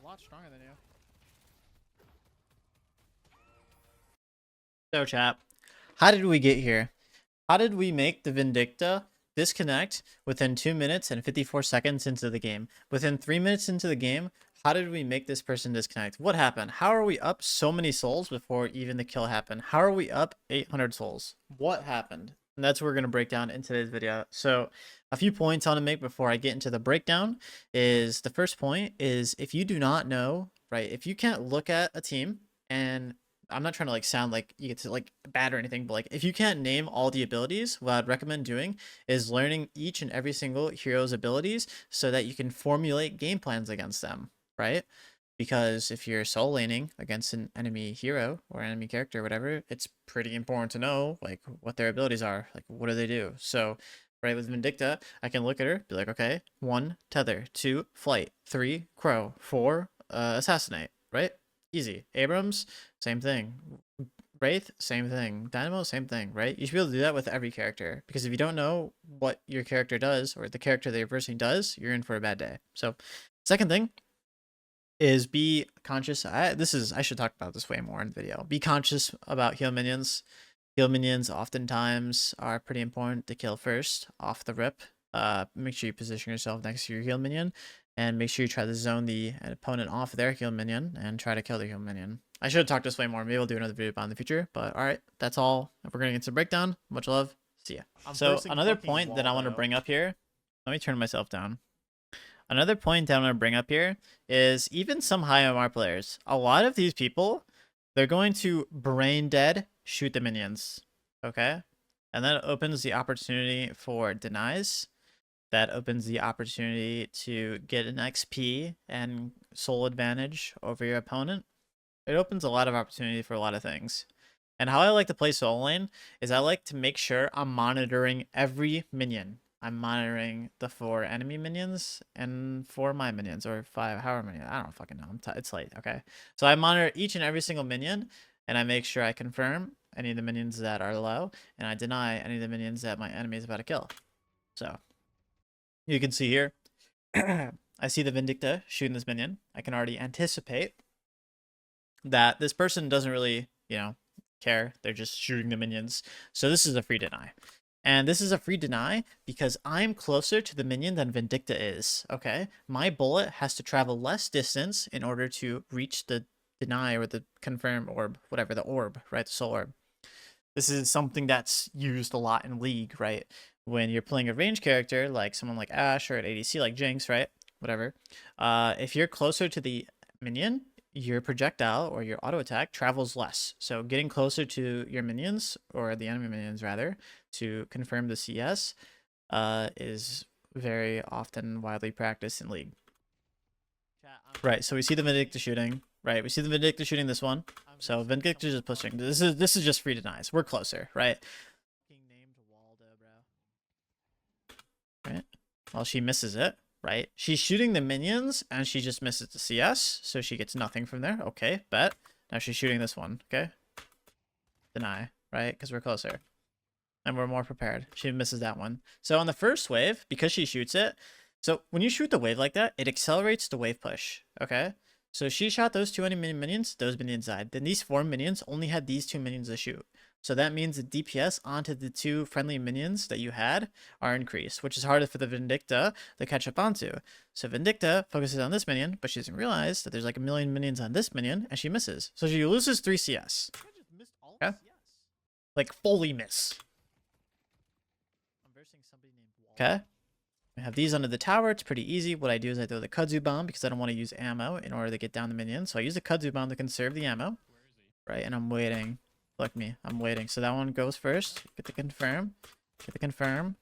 a lot stronger than you. So chat, how did we get here? How did we make the Vindicta disconnect within 2 minutes and 54 seconds into the game? Within 3 minutes into the game, how did we make this person disconnect? What happened? How are we up so many souls before even the kill happened? How are we up 800 souls? What happened? And that's what we're going to break down in today's video. So a few points I want to make before I get into the breakdown is the first point is if you do not know, right, if you can't look at a team and I'm not trying to like sound like you get to like bad or anything, but like if you can't name all the abilities, what I'd recommend doing is learning each and every single hero's abilities so that you can formulate game plans against them, right? Because if you're solo laning against an enemy hero or enemy character or whatever, it's pretty important to know like what their abilities are, like what do they do. So right with Vindicta, I can look at her, be like, okay, 1 tether, 2 flight, 3 crow, 4 assassinate, right? Easy. Abrams, same thing. Wraith, same thing. Dynamo, same thing, right? You should be able to do that with every character because if you don't know what your character does or the character that you're versing does, you're in for a bad day. So, second thing is be conscious. I should talk about this way more in the video. Be conscious about heal minions. Heal minions oftentimes are pretty important to kill first off the rip. Make sure you position yourself next to your heal minion. And make sure you try to zone the opponent off their heal minion and try to kill the heal minion. I should have talked this way more. Maybe we'll do another video about it in the future. But alright, that's all. We're going to get to the breakdown. Much love. See ya. So another point that I want to bring up here. Let me turn myself down. Another point that I want to bring up here is even some high MR players. A lot of these people, they're going to brain dead shoot the minions. Okay? And that opens the opportunity for denies. That opens the opportunity to get an XP and soul advantage over your opponent. It opens a lot of opportunity for a lot of things. And how I like to play solo lane is I like to make sure I'm monitoring every minion. I'm monitoring the 4 enemy minions and 4 my minions, or 5 however many. I don't fucking know. It's late, okay? So I monitor each and every single minion, and I make sure I confirm any of the minions that are low, and I deny any of the minions that my enemy is about to kill. So you can see here, I see the Vindicta shooting this minion. I can already anticipate that this person doesn't really, care. They're just shooting the minions. So this is a free deny. And this is a free deny because I'm closer to the minion than Vindicta is, okay? My bullet has to travel less distance in order to reach the deny or the confirm orb, whatever, the orb, right? The soul orb. This is something that's used a lot in League, right? When you're playing a range character, like someone like Ashe or an ADC like Jinx, right? Whatever. If you're closer to the minion, your projectile or your auto attack travels less. So getting closer to your minions, or the enemy minions rather, to confirm the CS is very often widely practiced in League. Right, so we see the Vindicta shooting. Right, we see the Vindicta shooting this one. So Vindicta is just pushing. This is just free denies. We're closer, right? Right. Well, she misses it, right? She's shooting the minions and she just misses the CS, so she gets nothing from there. Okay, bet. Now she's shooting this one, okay? Deny, right? Because we're closer. And we're more prepared. She misses that one. So on the first wave, because she shoots it, so when you shoot the wave like that, it accelerates the wave push, okay? So she shot those 2 enemy minions, those minions died. Then these 4 minions only had these 2 minions to shoot. So that means the DPS onto the 2 friendly minions that you had are increased, which is harder for the Vindicta to catch up onto. So Vindicta focuses on this minion, but she doesn't realize that there's like a million minions on this minion, and she misses. So she loses 3 CS. Okay? Like, fully miss. Okay? I have these under the tower. It's pretty easy. What I do is I throw the kudzu bomb because I don't want to use ammo in order to get down the minion. So I use the kudzu bomb to conserve the ammo. Right, and I'm waiting. Look me, I'm waiting. So that one goes first. Get the confirm. Get the confirm.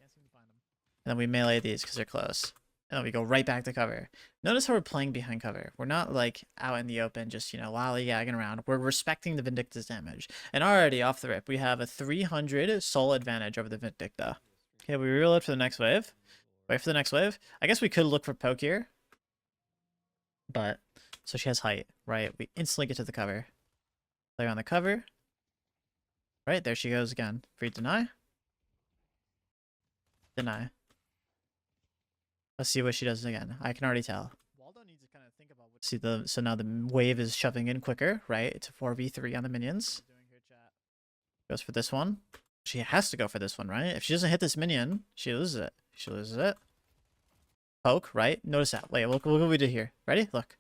And then we melee these because they're close. And then we go right back to cover. Notice how we're playing behind cover. We're not like out in the open, just, lollygagging around. We're respecting the Vindicta's damage. And already off the rip, we have a 300 soul advantage over the Vindicta. Okay, we reload for the next wave. Wait for the next wave. I guess we could look for poke here. But, so she has height, right? We instantly get to the cover. Play on the cover. Right, there she goes again. Free deny. Deny. Let's see what she does again. I can already tell. Waldo needs to kind of think about See so now the wave is shoving in quicker, right? It's a 4v3 on the minions. Goes for this one. She has to go for this one, right? If she doesn't hit this minion, she loses it. She loses it. Poke, right? Notice that. Wait, look what we did here. Ready? Look.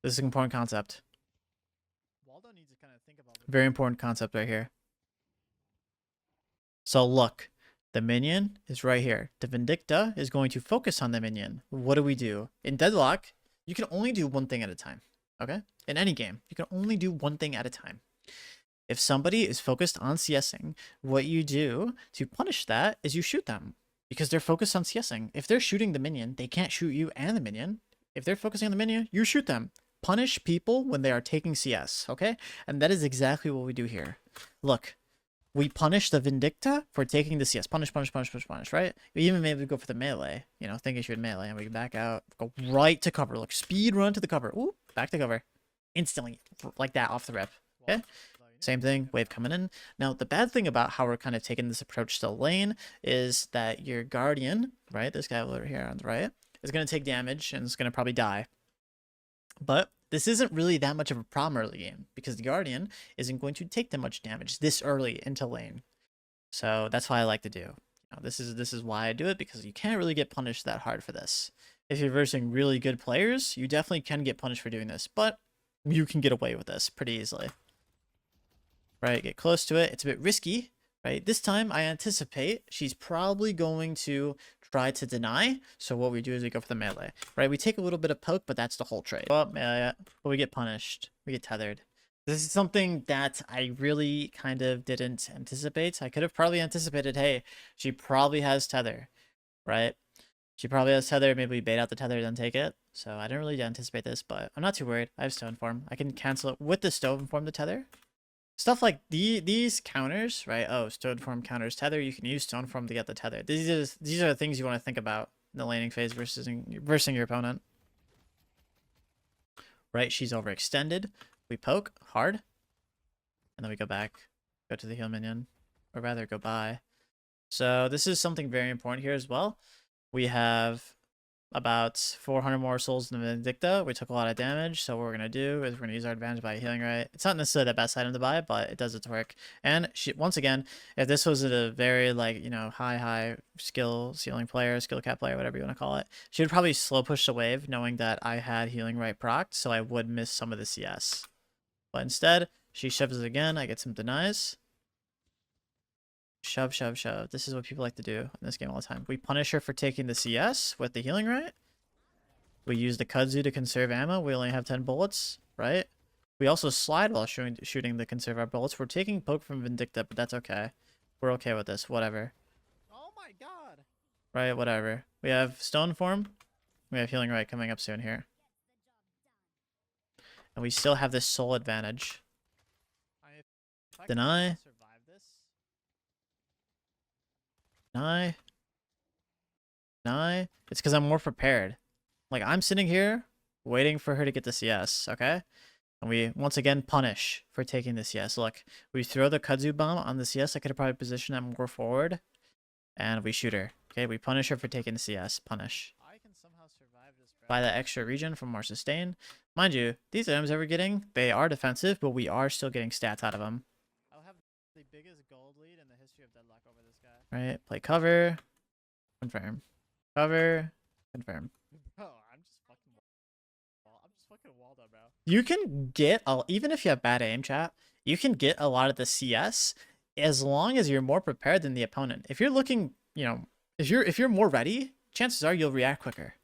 This is an important concept. Waldo needs to kind of think about very important concept right here. So look, the minion is right here. The Vindicta is going to focus on the minion. What do? In Deadlock, you can only do one thing at a time. Okay? In any game, you can only do one thing at a time. If somebody is focused on CSing, what you do to punish that is you shoot them. Because they're focused on CSing. If they're shooting the minion, they can't shoot you and the minion. If they're focusing on the minion, you shoot them. Punish people when they are taking CS, okay? And that is exactly what we do here. Look, we punish the Vindicta for taking the CS. Punish, right? We even maybe go for the melee, you know, thinking she would melee, and we back out, go right to cover. Look, speed run to the cover. Ooh, back to cover. Instantly, like that, off the rip, okay? Same thing, wave coming in. Now, the bad thing about how we're kind of taking this approach to lane is that your Guardian, right, this guy over here on the right, is going to take damage and is going to probably die. But this isn't really that much of a problem early game because the Guardian isn't going to take that much damage this early into lane. So that's why I like to do. You know, this is why I do it, because you can't really get punished that hard for this. If you're versing really good players, you definitely can get punished for doing this, but you can get away with this pretty easily. Right, get close to it. It's a bit risky, right? This time I anticipate she's probably going to try to deny. So what we do is we go for the melee, right? We take a little bit of poke, but that's the whole trade. Well, melee, but we get punished. We get tethered. This is something that I really kind of didn't anticipate. I could have probably anticipated, hey, she probably has tether, right? She probably has tether. Maybe we bait out the tether, then take it. So I didn't really anticipate this, but I'm not too worried. I have stone form. I can cancel it with the stone form, the tether. Stuff like these counters, right? Oh, stone form counters tether. You can use stone form to get the tether. These are the things you want to think about in the laning phase versus versing your opponent. Right, she's overextended. We poke hard, and then we go back, go to the heal minion, or rather go by. So this is something very important here as well. We have about 400 more souls in the Vindicta. We took a lot of damage, so what we're going to do is we're going to use our advantage by healing right. It's not necessarily the best item to buy, but it does its work. And once again, if this was a very, like, you know, high skill ceiling player, skill cap player, whatever you want to call it, she would probably slow push the wave knowing that I had healing right procced, so I would miss some of the CS. But instead, she shoves it again. I get some denies. Shove. This is what people like to do in this game all the time. We punish her for taking the CS with the healing right. We use the kudzu to conserve ammo. We only have 10 bullets, right? We also slide while shooting to conserve our bullets. We're taking poke from Vindicta, but that's okay. We're okay with this, whatever. Oh my god! Right, whatever. We have stone form. We have healing right coming up soon here. And we still have this soul advantage. Deny. Deny. It's because I'm more prepared. Like, I'm sitting here waiting for her to get the CS, okay? And we, once again, punish for taking the CS. Look, we throw the kudzu bomb on the CS. I could have probably positioned that more forward. And we shoot her. Okay, we punish her for taking the CS. Punish. I can somehow survive this. Buy that extra regen from our sustain. Mind you, these items that we're getting, they are defensive, but we are still getting stats out of them. I'll have the biggest gold lead in the history of Deadlock over this guy. Right, play cover. Confirm. Cover. Confirm. Bro, I'm just fucking Waldo, bro. You can get, even if you have bad aim, chat, you can get a lot of the CS as long as you're more prepared than the opponent. If you're looking, you know, if you're more ready, chances are you'll react quicker.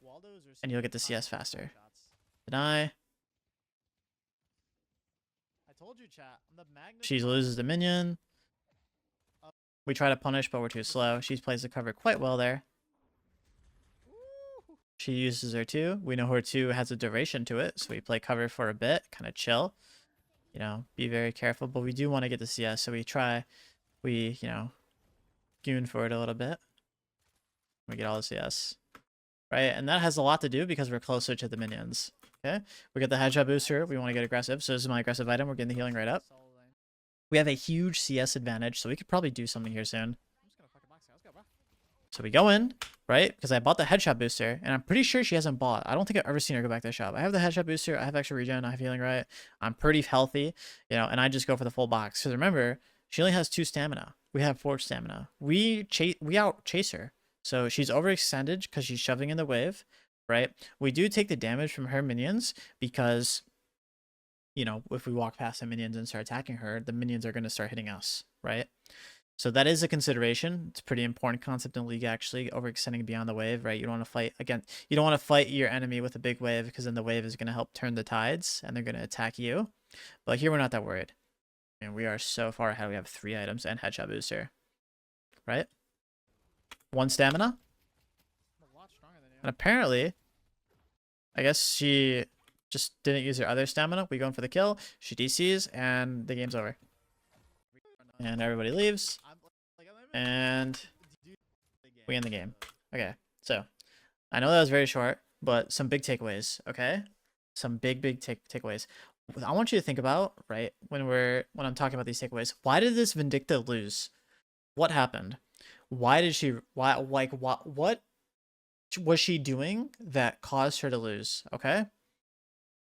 And you'll get the CS faster. Deny. I told you, chat. She loses the minion. We try to punish, but we're too slow. She plays the cover quite well there. She uses her 2. We know her 2 has a duration to it, so we play cover for a bit, kind of chill. You know, be very careful, but we do want to get the CS, so we, you know, goon for it a little bit. We get all the CS. Right, and that has a lot to do because we're closer to the minions. Okay, we get the headshot booster. We want to get aggressive, so this is my aggressive item. We're getting the healing right up. We have a huge CS advantage, so we could probably do something here soon. So we go in, right? Because I bought the headshot booster, and I'm pretty sure she hasn't bought. I don't think I've ever seen her go back to the shop. I have the headshot booster. I have extra regen. I'm feeling right. I'm pretty healthy, you know, and I just go for the full box. Because remember, she only has 2 stamina. We have 4 stamina. We out chase her. So she's overextended because she's shoving in the wave, right? We do take the damage from her minions because, you know, if we walk past the minions and start attacking her, the minions are going to start hitting us, right? So that is a consideration. It's a pretty important concept in League, actually, overextending beyond the wave, right? You don't want to fight again. You don't want to fight your enemy with a big wave because then the wave is going to help turn the tides and they're going to attack you. But here we're not that worried. And we are so far ahead. We have 3 items and headshot booster, right? 1 stamina. A lot stronger than you. And apparently, I guess she just didn't use her other stamina. We going for the kill. She DCs and the game's over. And everybody leaves. And we end the game. Okay, so I know that was very short, but some big takeaways, okay? Some big takeaways. I want you to think about, right, when I'm talking about these takeaways, why did this Vindicta lose? What happened? What was she doing that caused her to lose? Okay?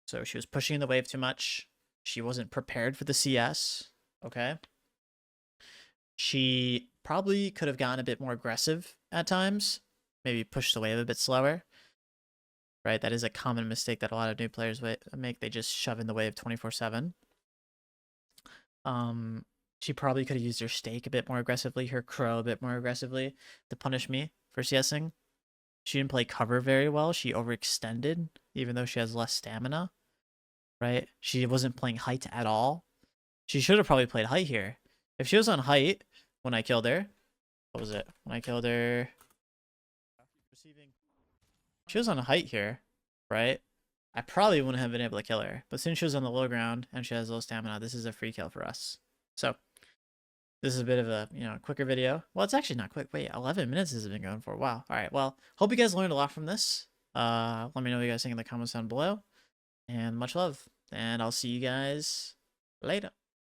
So she was pushing the wave too much. She wasn't prepared for the CS, okay? She probably could have gotten a bit more aggressive at times, maybe push the wave a bit slower, right? That is a common mistake that a lot of new players make. They just shove in the wave 24/7. She probably could have used her stake a bit more aggressively, her crow a bit more aggressively to punish me for CSing. She didn't play cover very well. She overextended, even though she has less stamina, right? She wasn't playing height at all. She should have probably played height here. If she was on height when I killed her, what was it? When I killed her, she was on height here, right? I probably wouldn't have been able to kill her. But since she was on the low ground and she has low stamina, this is a free kill for us. So this is a bit of a, you know, quicker video. Well, it's actually not quick. Wait, 11 minutes has it been going for. Wow. All right. Well, hope you guys learned a lot from this. Let me know what you guys think in the comments down below. And much love. And I'll see you guys later.